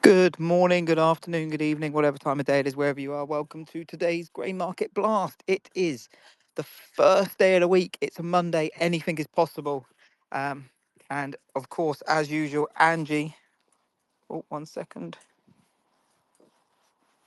Good morning, good afternoon, good evening, whatever time of day it is, wherever you are. Welcome to today's Grey Market Blast. It is the first day of the week. It's a Monday. Anything is possible. Um, and of course, as usual, Angie. Oh, one second.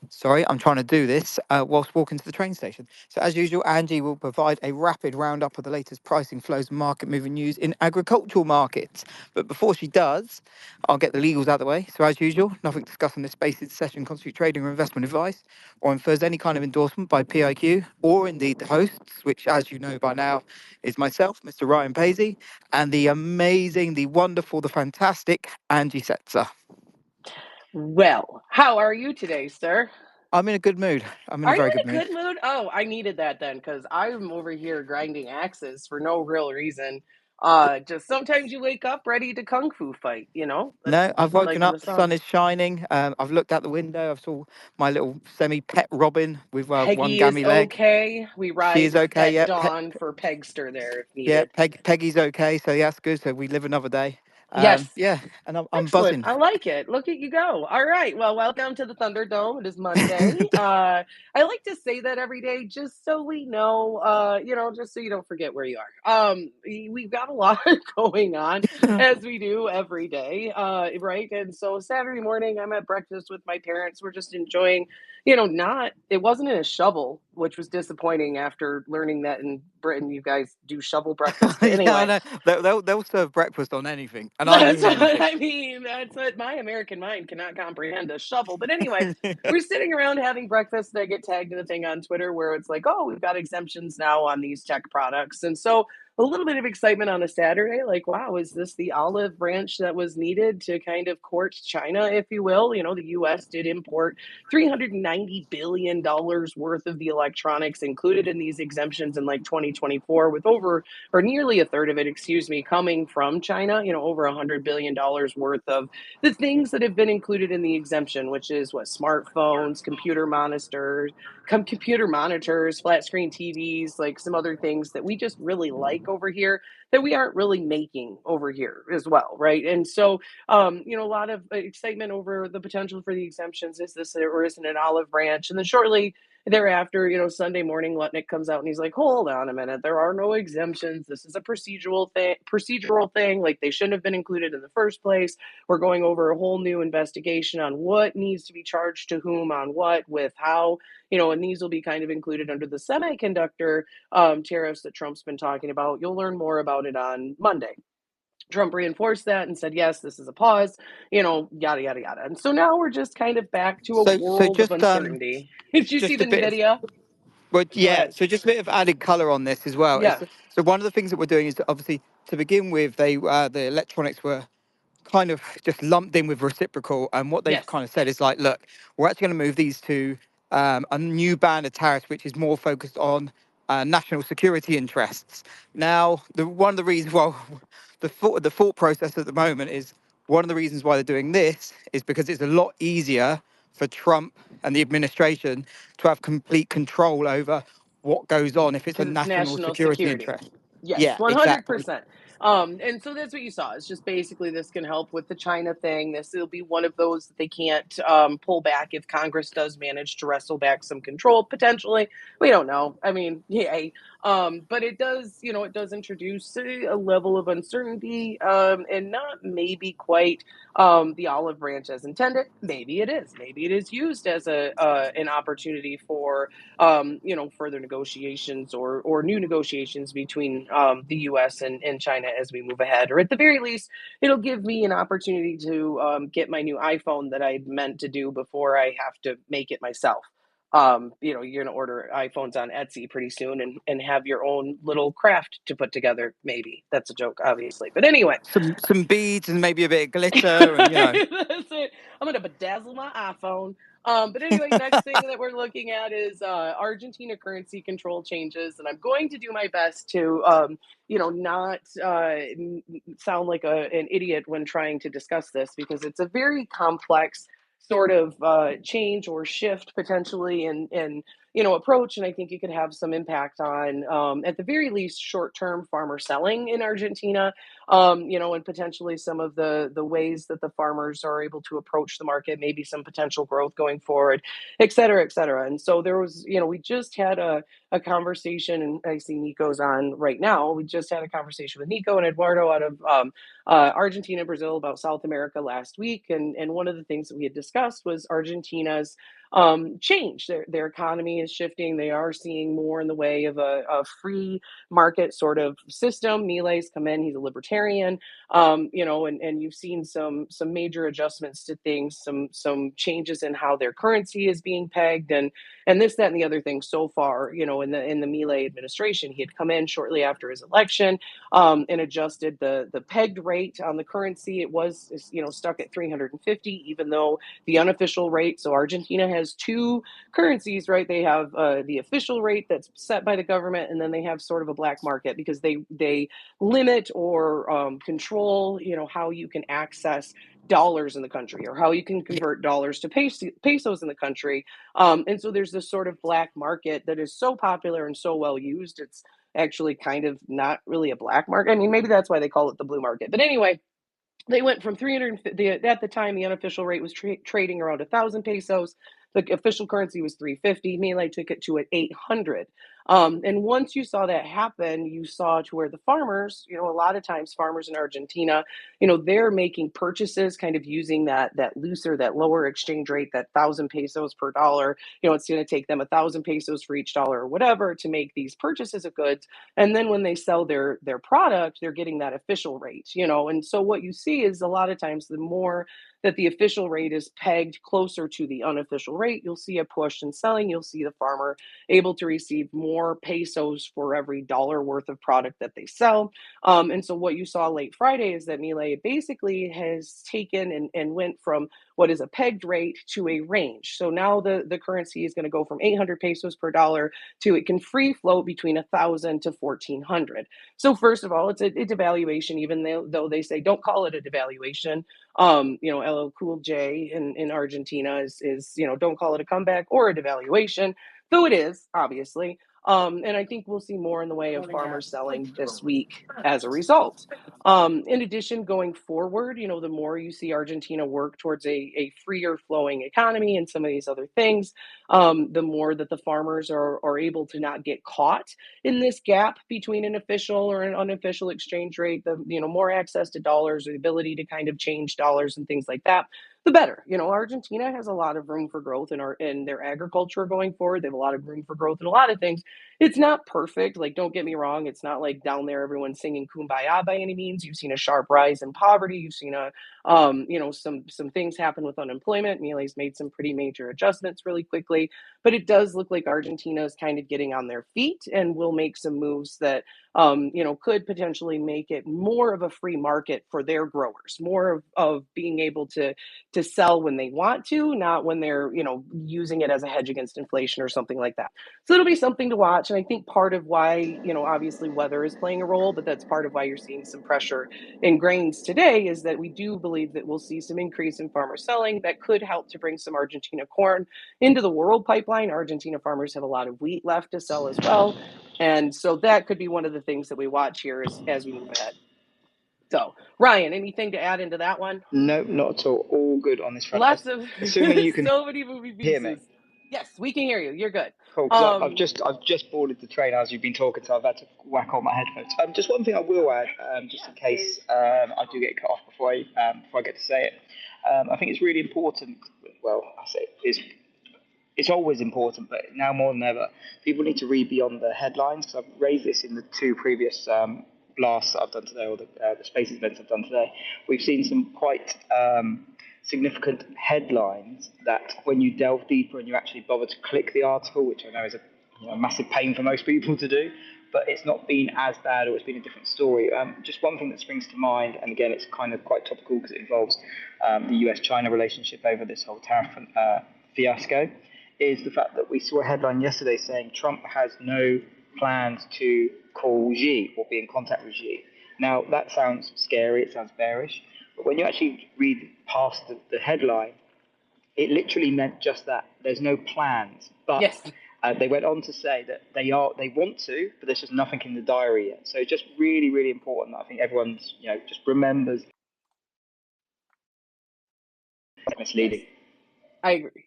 Sorry, I'm trying to do this whilst walking to the train station. So, as usual, Angie will provide a rapid roundup of the latest pricing flows and market moving news in agricultural markets. But before she does, I'll get the legals out of the way. So, as usual, nothing discussed in this space session constitutes trading or investment advice or infers any kind of endorsement by PIQ or indeed the hosts, which, as you know by now, is myself, Mr. Ryan Paisley, and the amazing, the wonderful, the fantastic Angie Setzer. Well, how are you today, sir? I'm in a good mood. I'm in a Are you very good in a mood. good mood? Oh, I needed that then because I'm over here grinding axes for no real reason. Just sometimes you wake up ready to kung fu fight, That's No, I've woken like in the up. The sun sun. is shining. I've looked out the window. I saw my little semi-pet robin with one Peggy is gammy leg. okay. We She is ride okay. at Yeah, dawn for Pegster there if yeah. needed. Peggy's okay. So yeah, that's good. So we live another day. Yes. Yeah, and I'm Excellent. buzzing. I like it. Look at you go. All right. Well, welcome to the Thunderdome. It is Monday. I like to say that every day just so we know, just so you don't forget where you are. We've got a lot going on as we do every day, right? And so Saturday morning, I'm at breakfast with my parents. We're just enjoying, it wasn't in a shovel, which was disappointing after learning that in Britain, you guys do shovel breakfast. But Yeah, I anyway, know. They'll serve breakfast on anything, and I that's mean what anything. I mean. That's what my American mind cannot comprehend a shovel. But anyway, we're sitting around having breakfast, and I get tagged in a thing on Twitter where it's like, oh, we've got exemptions now on these tech products. And so a little bit of excitement on a Saturday, like, wow, is this the olive branch that was needed to kind of court China, if you will? The US did import $390 billion worth of the electronics included in these exemptions in like 2024, with over or nearly a third of it, excuse me, coming from China, over $100 billion worth of the things that have been included in the exemption, which is what smartphones, computer monitors, flat screen TVs, like some other things that we just really like over here that we aren't really making over here as well, right? And so, a lot of excitement over the potential for the exemptions. Is this or isn't an olive branch? And then shortly thereafter, Sunday morning, Lutnick comes out and he's like, "Hold on a minute, there are no exemptions. This is a procedural thing. Like they shouldn't have been included in the first place. We're going over a whole new investigation on what needs to be charged to whom, on what, with how, and these will be kind of included under the semiconductor tariffs that Trump's been talking about. You'll learn more about it on Monday." Trump reinforced that and said, yes, this is a pause, yada, yada, yada. And so now we're just kind of back to a So world of just uncertainty. Did you see just a the new bit of video? But Go yeah, ahead. so just a bit of added color on this as well. Yeah. So one of the things that we're doing is that obviously to begin with, the electronics were kind of just lumped in with reciprocal. And what they've Yes. kind of said is like, look, we're actually going to move these to a new band of tariffs, which is more focused on national security interests. Now, one of the reasons, well, the thought process at the moment is one of the reasons why they're doing this is because it's a lot easier for Trump and the administration to have complete control over what goes on if it's a Because it's national national security security. interest. Yes, Yeah, exactly. 100%. And so that's what you saw. It's just basically this can help with the China thing. This will be one of those that they can't pull back if Congress does manage to wrestle back some control potentially. We don't know. I mean, yay. But it does introduce a level of uncertainty and not maybe quite the olive branch as intended. Maybe it is. Maybe it is used as a an opportunity for further negotiations or new negotiations between the U.S. and China as we move ahead. Or at the very least, it'll give me an opportunity to get my new iPhone that I meant to do before I have to make it myself. You're gonna order iPhones on Etsy pretty soon and have your own little craft to put together. Maybe that's a joke, obviously, but anyway, Some beads and maybe a bit of glitter and that's it. I'm gonna bedazzle my iPhone. But anyway, next thing that we're looking at is Argentina currency control changes, and I'm going to do my best to, not sound like an idiot when trying to discuss this because it's a very complex sort of change or shift potentially in approach, and I think it could have some impact on, at the very least, short-term farmer selling in Argentina. and potentially some of the ways that the farmers are able to approach the market, maybe some potential growth going forward, et cetera, et cetera. And so there was, we just had a conversation, and I see Nico's on right now. We just had a conversation with Nico and Eduardo out of Argentina and Brazil about South America last week. And one of the things that we had discussed was Argentina's change. Their economy is shifting. They are seeing more in the way of a free market sort of system. Milei's come in; he's a libertarian, and you've seen some major adjustments to things, some changes in how their currency is being pegged, and this, that, and the other thing. So far, in the Milei administration, he had come in shortly after his election, and adjusted the pegged rate on the currency. It was stuck at 350, even though the unofficial rate. So Argentina has two currencies, right? They have the official rate that's set by the government, and then they have sort of a black market because they limit or control, how you can access dollars in the country or how you can convert dollars to pesos in the country. And so there's this sort of black market that is so popular and so well used. It's actually kind of not really a black market. I mean, maybe that's why they call it the blue market. But anyway, they went from 350. At the time, the unofficial rate was trading around 1,000 pesos. The official currency was 350. Milei took it to 800. And once you saw that happen, you saw to where the farmers, a lot of times farmers in Argentina, they're making purchases kind of using that looser, that lower exchange rate, that 1,000 pesos per dollar. It's going to take them 1,000 pesos for each dollar or whatever to make these purchases of goods. And then when they sell their product, they're getting that official rate. And so what you see is a lot of times the more that the official rate is pegged closer to the unofficial rate, you'll see a push in selling. You'll see the farmer able to receive more pesos for every dollar worth of product that they sell. And so what you saw late Friday is that Milei basically has taken and went from what is a pegged rate to a range. So now the currency is going to go from 800 pesos per dollar to it can free float between 1,000 to 1,400. So first of all, it's a devaluation, even though they say don't call it a devaluation. LL Cool J in Argentina is don't call it a comeback or a devaluation, though it is obviously. And I think we'll see more in the way of farmers selling this week as a result. In addition, going forward, the more you see Argentina work towards a freer flowing economy and some of these other things, the more that the farmers are able to not get caught in this gap between an official or an unofficial exchange rate, the more access to dollars or the ability to kind of change dollars and things like that, the better. Argentina has a lot of room for growth in their agriculture going forward. They have a lot of room for growth in a lot of things. It's not perfect. Like, don't get me wrong. It's not like down there everyone's singing kumbaya by any means. You've seen a sharp rise in poverty. You've seen some things happen with unemployment. Milei's made some pretty major adjustments really quickly, but it does look like Argentina is kind of getting on their feet and will make some moves that could potentially make it more of a free market for their growers, more of being able to sell when they want to, not when they're, using it as a hedge against inflation or something like that. So it'll be something to watch. And I think part of why, obviously weather is playing a role, but that's part of why you're seeing some pressure in grains today is that we do believe that we'll see some increase in farmer selling that could help to bring some Argentina corn into the world pipeline. Argentina farmers have a lot of wheat left to sell as well. And so that could be one of the things that we watch here as we move ahead. So, Ryan, anything to add into that one? No, not at all. All good on this front. Lots of Assuming you can so many moving hear me. pieces. Yes, we can hear you. You're good. Cool, because Um, I've just boarded the train as you've been talking, so I've had to whack on my headphones. Just one thing I will add, just in case I do get cut off before I get to say it. I think it's really important. Well, I say it's always important, but now more than ever, people need to read beyond the headlines. Because I've raised this in the two previous blasts that I've done today, or the spaces events I've done today. We've seen some quite significant headlines that, when you delve deeper and you actually bother to click the article, which I know is a massive pain for most people to do, but it's not been as bad, or it's been a different story. Just one thing that springs to mind, and again, it's kind of quite topical because it involves the US-China relationship over this whole tariff fiasco, is the fact that we saw a headline yesterday saying Trump has no plans to call Xi or be in contact with Xi. Now, that sounds scary, it sounds bearish, but when you actually read past the headline, it literally meant just that. There's no plans, but yes. They went on to say that they want to, but there's just nothing in the diary yet. So it's just really, really important that I think everyone's just remembers Yes, misleading. I agree.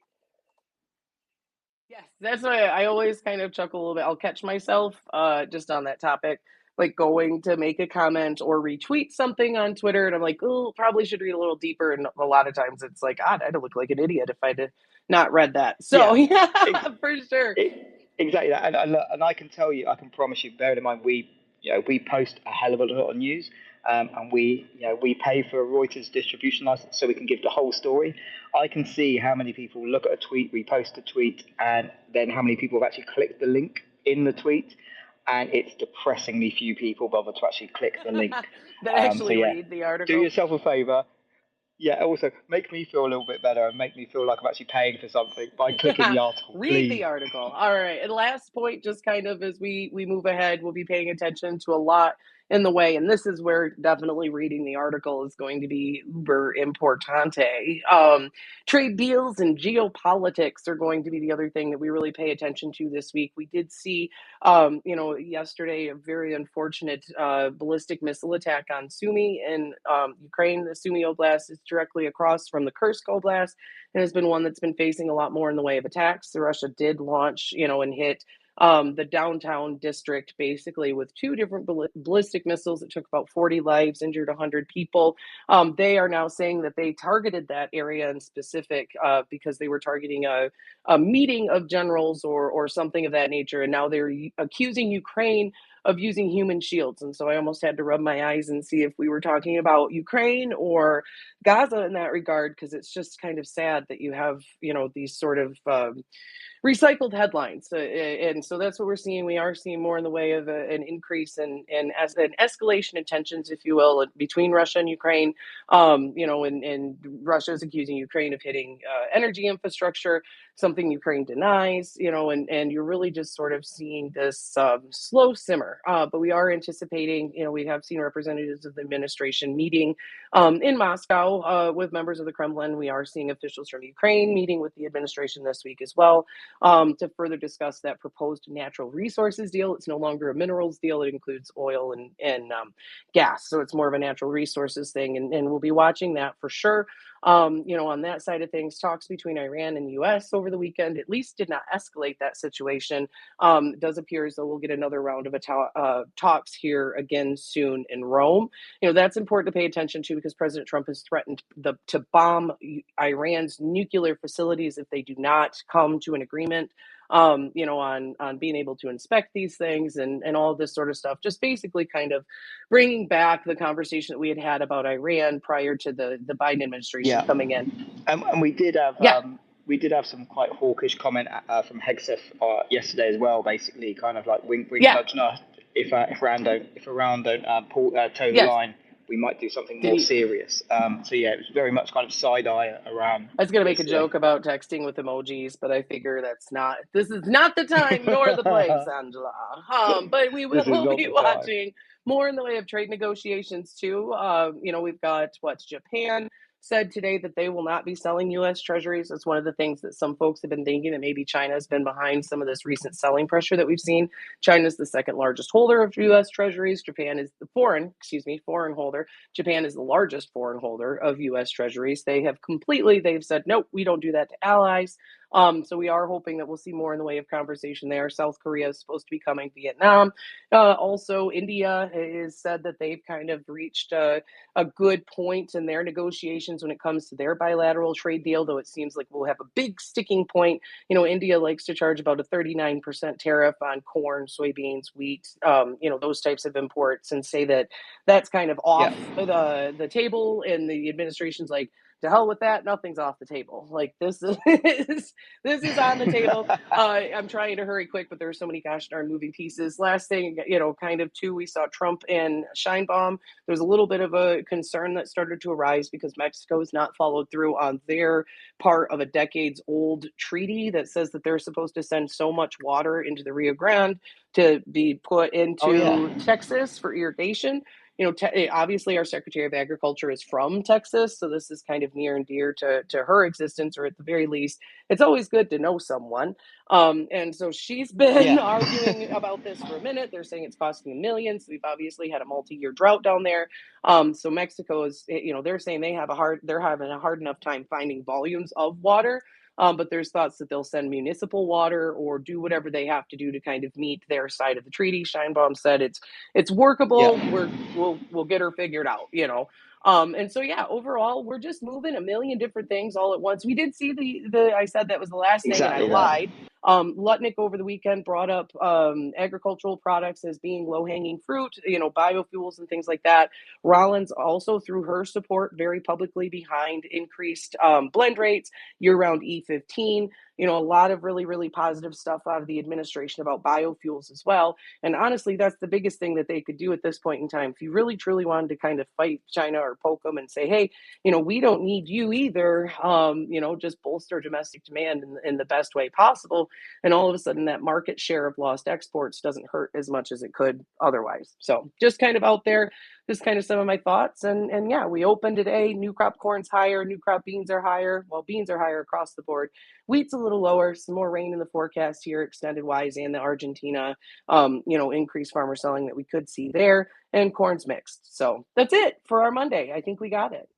Yes, that's why I always kind of chuckle a little bit. I'll catch myself just on that topic, like going to make a comment or retweet something on Twitter, and I'm like, oh, probably should read a little deeper. And a lot of times it's like, God, I'd look like an idiot if I'd not read that. So Yeah, yeah, ex- for sure. exactly that. And I can tell you, I can promise you, bearing in mind we post a hell of a lot of news, and we pay for a Reuters distribution license so we can give the whole story. I can see how many people look at a tweet, repost a tweet, and then how many people have actually clicked the link in the tweet, and it's depressingly few people bother to actually click the link. That So actually yeah, read the do article. yourself a favor. Yeah, also make me feel a little bit better and make me feel like I'm actually paying for something by clicking the article, Read the please. article. All right. And last point, just kind of as we move ahead, we'll be paying attention to a lot in the way, and this is where definitely reading the article is going to be uber importante. Trade deals and geopolitics are going to be the other thing that we really pay attention to this week. We did see, yesterday, a very unfortunate ballistic missile attack on Sumy in Ukraine. The Sumy Oblast is directly across from the Kursk Oblast and has been one that's been facing a lot more in the way of attacks. The Russia did launch, and hit the downtown district basically with two different ballistic missiles that took about 40 lives, injured 100 people. They are now saying that they targeted that area in specific because they were targeting a meeting of generals or something of that nature. And now they're accusing Ukraine of using human shields. And so I almost had to rub my eyes and see if we were talking about Ukraine or Gaza in that regard, because it's just kind of sad that you have, these sort of recycled headlines. And so that's what we're seeing. We are seeing more in the way of an increase in as an escalation in tensions, if you will, between Russia and Ukraine. And Russia is accusing Ukraine of hitting energy infrastructure, something Ukraine denies, and you're really just sort of seeing this slow simmer. But we are anticipating, we have seen representatives of the administration meeting in Moscow with members of the Kremlin. We are seeing officials from Ukraine meeting with the administration this week as well to further discuss that proposed natural resources deal. It's no longer a minerals deal. It includes oil and gas. So it's more of a natural resources thing. And we'll be watching that for sure. On that side of things, talks between Iran and the U.S. over the weekend at least did not escalate that situation. It does appear as though we'll get another round of talks here again soon in Rome. That's important to pay attention to because President Trump has threatened to bomb Iran's nuclear facilities if they do not come to an agreement, on being able to inspect these things and all this sort of stuff. Just basically kind of bringing back the conversation that we had about Iran prior to the Biden administration Yeah, coming in. and Yeah. we did have some quite hawkish comment from Hegseth yesterday as well. Basically, kind of like wink, wink, Yeah. nudge, nudge. If Iran don't toe the Yes. line, we might do something Did more he? serious. So yeah, it was very much kind of side eye around I was gonna make a yesterday. joke about texting with emojis, but I figure this is not the time nor the place, Angela. But we This is will not be the time. watching more in the way of trade negotiations too. We've got Japan said today that they will not be selling U.S. Treasuries. That's one of the things that some folks have been thinking that maybe China has been behind some of this recent selling pressure that we've seen. China is the second largest holder of U.S. Treasuries. Japan is the foreign holder. Japan is the largest foreign holder of U.S. Treasuries. They've said, nope, we don't do that to allies. So we are hoping that we'll see more in the way of conversation there. South Korea is supposed to be coming, Vietnam. Also, India has said that they've kind of reached a good point in their negotiations when it comes to their bilateral trade deal, though it seems like we'll have a big sticking point. India likes to charge about a 39% tariff on corn, soybeans, wheat, those types of imports, and say that that's kind of Yeah. off the table. And the administration's like, to hell with that, nothing's off the table. Like this is this is on the table. I'm trying to hurry quick, but there are so many gosh darn moving pieces. Last thing, kind of too, we saw Trump and Scheinbaum. There's a little bit of a concern that started to arise because Mexico has not followed through on their part of a decades old treaty that says that they're supposed to send so much water into the Rio Grande to be put Oh yeah. into Texas for irrigation. obviously our Secretary of Agriculture is from Texas, so this is kind of near and dear to her existence, or at the very least, it's always good to know someone. And so she's been Yeah. arguing about this for a minute. They're saying it's costing millions. We've obviously had a multi-year drought down there. So Mexico is, they're saying they're having a hard enough time finding volumes of water. But there's thoughts that they'll send municipal water or do whatever they have to do to kind of meet their side of the treaty. Scheinbaum said it's workable. Yeah. We'll get her figured out. And so yeah, overall, we're just moving a million different things all at once. We did see the I said that was the last thing, and I Exactly that. lied. Lutnick over the weekend brought up agricultural products as being low-hanging fruit, biofuels and things like that. Rollins also threw her support very publicly behind increased blend rates, year-round E15. A lot of really, really positive stuff out of the administration about biofuels as well. And honestly, that's the biggest thing that they could do at this point in time. If you really, truly wanted to kind of fight China or poke them and say, hey, we don't need you either, just bolster domestic demand in the best way possible. And all of a sudden, that market share of lost exports doesn't hurt as much as it could otherwise. So just kind of out there, just kind of some of my thoughts. And yeah, we opened today. New crop corn's higher. New crop beans are higher. Well, beans are higher across the board. Wheat's a little lower. Some more rain in the forecast here, extended wise, and the Argentina, increased farmer selling that we could see there. And corn's mixed. So that's it for our Monday. I think we got it.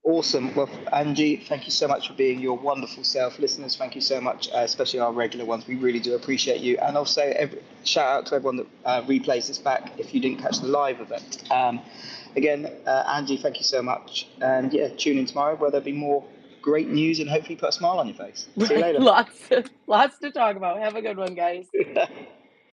Awesome. Well, Angie, thank you so much for being your wonderful self. Listeners, thank you so much, especially our regular ones. We really do appreciate you. And also, shout out to everyone that replays this back if you didn't catch the live event. Again, Angie, thank you so much. And yeah, tune in tomorrow where there'll be more great news and hopefully put a smile on your face. See you later. Lots to talk about. Have a good one, guys.